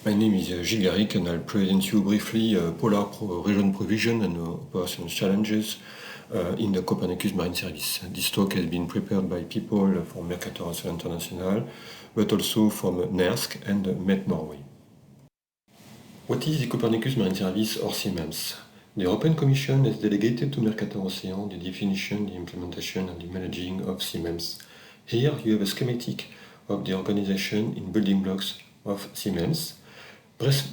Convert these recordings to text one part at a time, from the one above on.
My name is Gilles Garrick, and I'll present you briefly Polar region provision and operational challenges in the Copernicus Marine Service. This talk has been prepared by people from Mercator International, but also from NERSC and Met Norway. What is the Copernicus Marine Service, or CMAMS? The European Commission has delegated to Mercator Ocean the definition, the implementation, and the managing of CMAMS. Here you have a schematic of the organization in building blocks of CMAMS.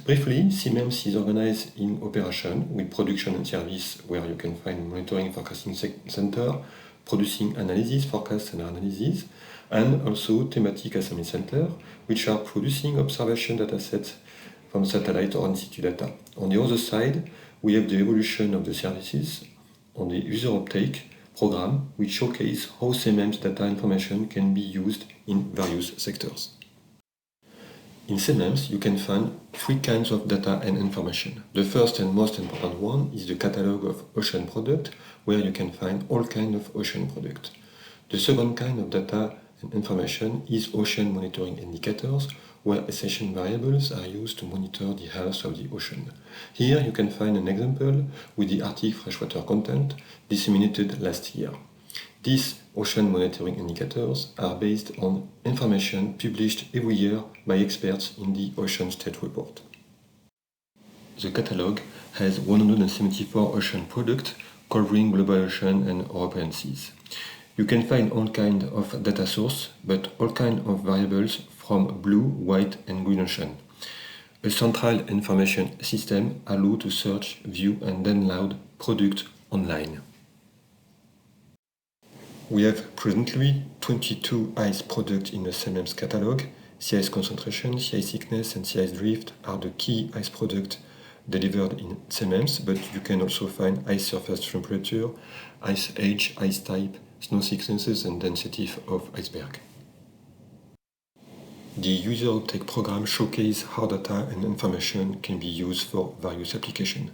Briefly, CMAMS is organized in operation with production and service, where you can find monitoring and forecasting center, producing analysis, forecast and analysis, and also thematic assembly center, which are producing observation data sets from satellite or in situ data. On the other side, we have the evolution of the services on the user uptake program, which showcase how CMAMS data information can be used in various sectors. In CMAMS, you can find three kinds of data and information. The first and most important one is the catalog of ocean product, where you can find all kinds of ocean product. The second kind of data and information is ocean monitoring indicators, where essential variables are used to monitor the health of the ocean. Here you can find an example with the Arctic freshwater content disseminated last year. These ocean monitoring indicators are based on information published every year by experts in the Ocean State Report. The catalog has 174 ocean products covering global ocean and European seas. You can find all kinds of data sources, but all kinds of variables from blue, white, and green ocean. A central information system allows to search, view, and download products online. We have presently 22 ice products in the CMAMS catalog. Sea ice concentration, sea ice thickness, and sea ice drift are the key ice products delivered in CMAMS, but you can also find ice surface temperature, ice age, ice type, snow thicknesses, and density of iceberg. The user uptake program showcases how data and information can be used for various applications.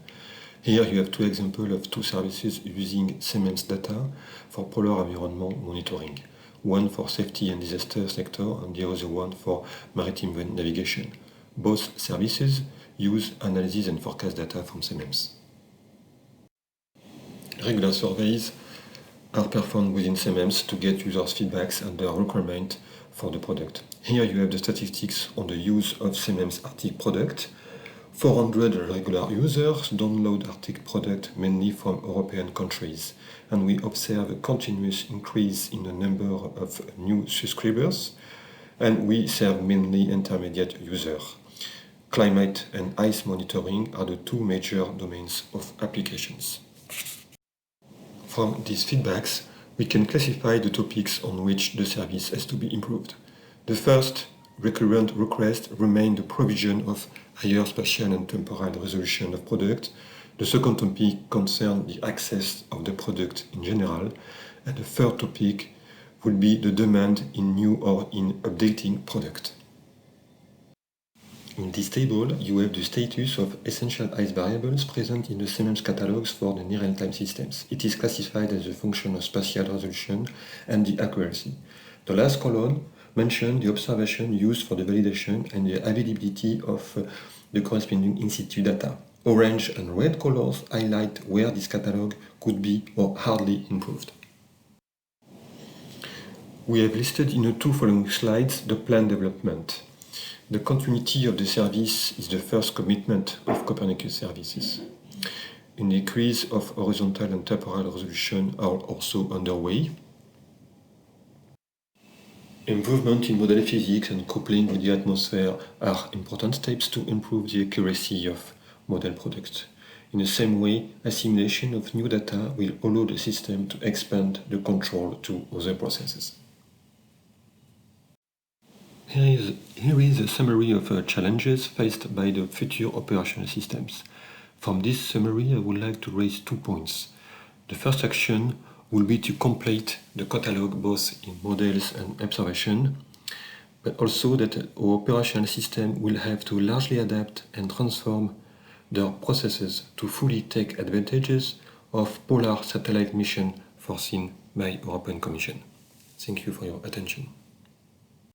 Here you have two examples of two services using CMAMS data for polar environment monitoring. One for safety and disaster sector and the other one for maritime navigation. Both services use analysis and forecast data from CMAMS. Regular surveys are performed within CMAMS to get users' feedbacks and their requirements for the product. Here you have the statistics on the use of CMAMS Arctic product. 400 regular users download Arctic product mainly from European countries, and we observe a continuous increase in the number of new subscribers, and we serve mainly intermediate users. Climate and ice monitoring are the two major domains of applications. From these feedbacks, we can classify the topics on which the service has to be improved. The first recurrent request remains the provision of higher spatial and temporal resolution of product. The second topic concerns the access of the product in general, and the third topic would be the demand in new or in updating product. In this table, you have the status of essential ice variables present in the CMAMS catalogs for the near real-time systems. It is classified as a function of spatial resolution and the accuracy. The last column mentions the observation used for the validation and the availability of the corresponding in situ data. Orange and red colors highlight where this catalog could be or hardly improved. We have listed in the two following slides the planned development. The continuity of the service is the first commitment of Copernicus services. An increase of horizontal and temporal resolution are also underway. Improvement in model physics and coupling with the atmosphere are important steps to improve the accuracy of model products. In the same way, assimilation of new data will allow the system to expand the control to other processes. Here is a summary of challenges faced by the future operational systems. From this summary, I would like to raise 2 points. The first action will be to complete the catalog both in models and observation, but also that our operational system will have to largely adapt and transform their processes to fully take advantages of polar satellite mission foreseen by European Commission. Thank you for your attention.